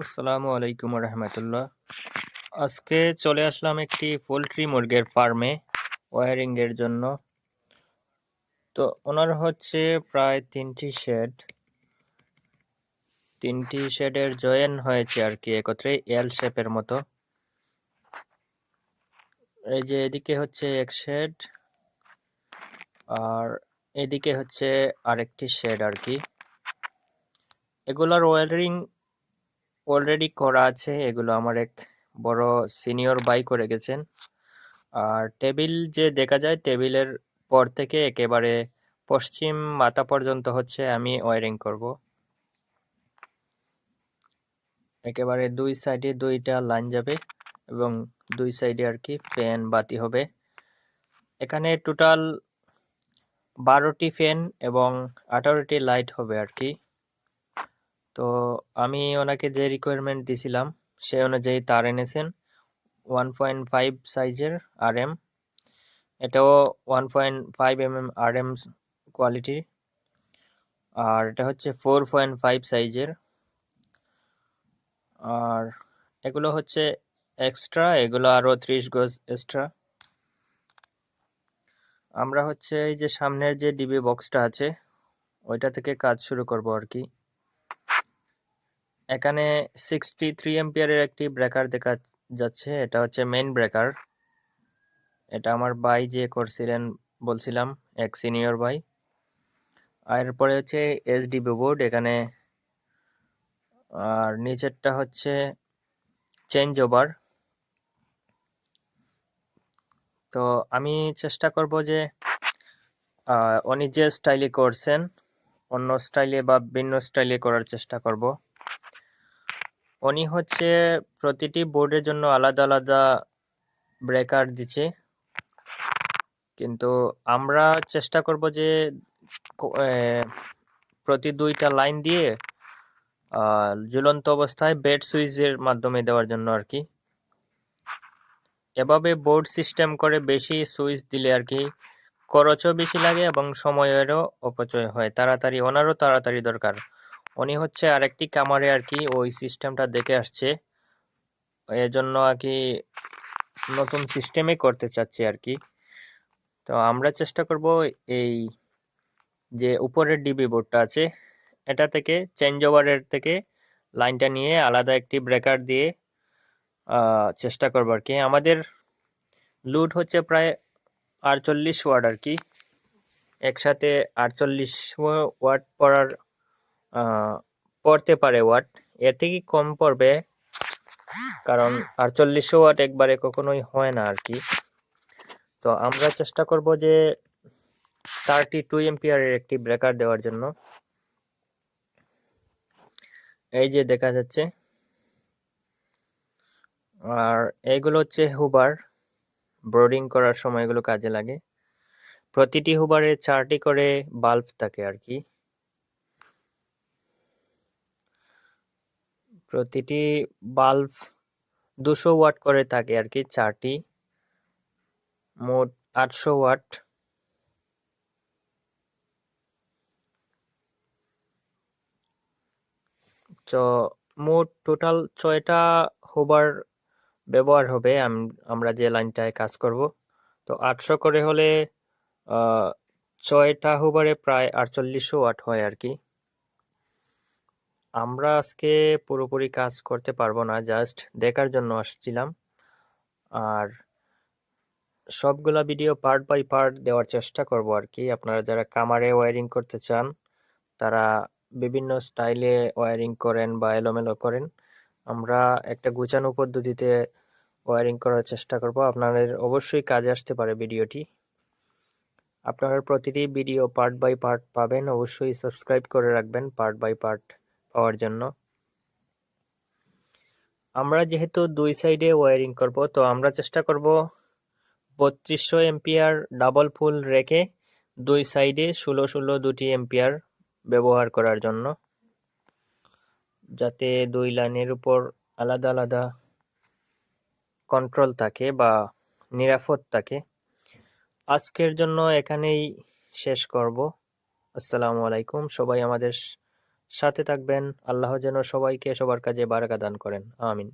আসসালামু আলাইকুম রহমতুল্লাহ। আজকে চলে আসলাম একটি পোলট্রি মুরগির ফার্মে ওয়্যারিং এর জন্য। তো ওনার হচ্ছে প্রায় তিনটি শেডের জয়েন হয়েছে আর কি, একত্রে এল শেপের মতো। এই যে এদিকে হচ্ছে এক শেড, আর এদিকে হচ্ছে আরেকটি শেড আর কি। এগুলোর ওয়্যারিং অলরেডি করা আছে, এগুলো আমার এক বড় সিনিয়র ভাই করে গেছেন। আর টেবিল যে দেখা যায়, টেবিলের পর থেকে একেবারে পশ্চিম মাথা পর্যন্ত হচ্ছে আমি ওয়্যারিং করব। একেবারে দুই সাইডে দুইটা লাইন যাবে এবং দুই সাইডে আর কি ফ্যান বাতি হবে। এখানে টোটাল 12টি ফ্যান এবং 18টি লাইট হবে আর কি। তো আমি ওনাকে যে রিকোয়ারমেন্ট দিছিলাম সে অনুযায়ী তার এনেছেন 1.5 সাইজের আরএম। এটাও 1.5 আরএম কোয়ালিটি। আর এটা হচ্ছে 4.5 সাইজের। আর এগুলো হচ্ছে এক্সট্রা, এগুলো আরো 30 গজ এক্সট্রা। আমরা হচ্ছে এই যে সামনের যে ডিবি বক্সটা আছে ওইটা থেকে কাজ শুরু করব আর কি। এখানে 63 এম্পিয়ারের একটি ব্রেকার দেখা যাচ্ছে, এটা হচ্ছে মেইন ব্রেকার। এটা আমার ভাই যে করছিলেন বলছিলাম, এক সিনিয়র ভাই। আর এরপরে হচ্ছে এসডিবি বোর্ড এখানে। আর নিচেরটা হচ্ছে চেঞ্জ ওভার। তো আমি চেষ্টা করব যে উনি যে স্টাইলে করছেন অন্য স্টাইলে বা ভিন্ন স্টাইলে করার চেষ্টা করব। উনি হচ্ছে প্রতিটি বোর্ডের জন্য আলাদা আলাদা ব্রেকার দিচ্ছে, কিন্তু আমরা চেষ্টা করব যে প্রতি দুইটা লাইন দিয়ে ঝুলন্ত অবস্থায় বেড সুইচের মাধ্যমে দেওয়ার জন্য আর কি। এভাবে বোর্ড সিস্টেম করে বেশি সুইচ দিলে আর কি খরচও বেশি লাগে এবং সময়েরও অপচয় হয়। তাড়াতাড়ি ওনারও তাড়াতাড়ি দরকার। উনি হচ্ছে আরেকটি কামারে আর কি ওই সিস্টেমটা দেখে আসছে, এজন্য আর কি নতুন সিস্টেমে করতে চাচ্ছি আর কি। তো আমরা চেষ্টা করব এই যে উপরের ডিবি বোর্ডটা আছে এটা থেকে চেঞ্জ ওভারের থেকে লাইনটা নিয়ে আলাদা একটি ব্রেকার দিয়ে চেষ্টা করবো আর কি। আমাদের লোড হচ্ছে প্রায় 48 ওয়াট আর কি। একসাথে 48 ওয়াট পড়তে পারে ওয়াট, এর থেকে কম পড়বে, কারণ 48 ওয়াট একবারে কখনোই হয় না আর কি। তো আমরা চেষ্টা করব যে 32 এম্পিয়ারের একটি ব্রেকার দেওয়ার জন্য। এই যে দেখা যাচ্ছে। আর এইগুলো হচ্ছে হুবার, ব্রোডিং করার সময় এগুলো কাজে লাগে। প্রতিটি হুবারে 4টি করে বাল্ব থাকে আর কি। প্রতিটি বাল্ব 200 ওয়াট করে থাকে আর কি, 4টি, মোট 800 ওয়াট। তো মোট টোটাল 6টা হুবার ব্যবহার হবে আমরা যে লাইনটায় কাজ করব। তো 800 করে হলে 6টা হুবারে প্রায় 48 ওয়াট হয় আর কি। আমরা আজকে পুরোপুরি কাজ করতে পারবো না, জাস্ট দেখার জন্য আসছিলাম। আর সবগুলা ভিডিও পার্ট বাই পার্ট দেওয়ার চেষ্টা করব আর কি। আপনারা যারা কামারে ওয়্যারিং করতে চান তারা বিভিন্ন স্টাইলে ওয়্যারিং করেন বা এলোমেলো করেন, আমরা একটা গুছানো পদ্ধতিতে ওয়্যারিং করার চেষ্টা করব। আপনাদের অবশ্যই কাজে আসতে পারে ভিডিওটি। আপনারা প্রতিটি ভিডিও পার্ট বাই পার্ট পাবেন, অবশ্যই সাবস্ক্রাইব করে রাখবেন পার্ট বাই পার্ট পাওয়ার জন্য। আমরা যেহেতু দুই সাইডে ওয়্যারিং করব, তো আমরা চেষ্টা করব 3200 এম্পিয়ার ডাবল ফুল রেখে দুই সাইডে 16 দুটি এম্পিয়ার ব্যবহার করার জন্য, যাতে দুই লাইনের উপর আলাদা আলাদা কন্ট্রোল থাকে বা নিরাপদ থাকে। আজকের জন্য এখানেই শেষ করব। আসসালামু আলাইকুম। সবাই আমাদের সাথে থাকবেন। আল্লাহ যেন সবাইকে সবার কাজে বারাকা দান করেন। আমিন।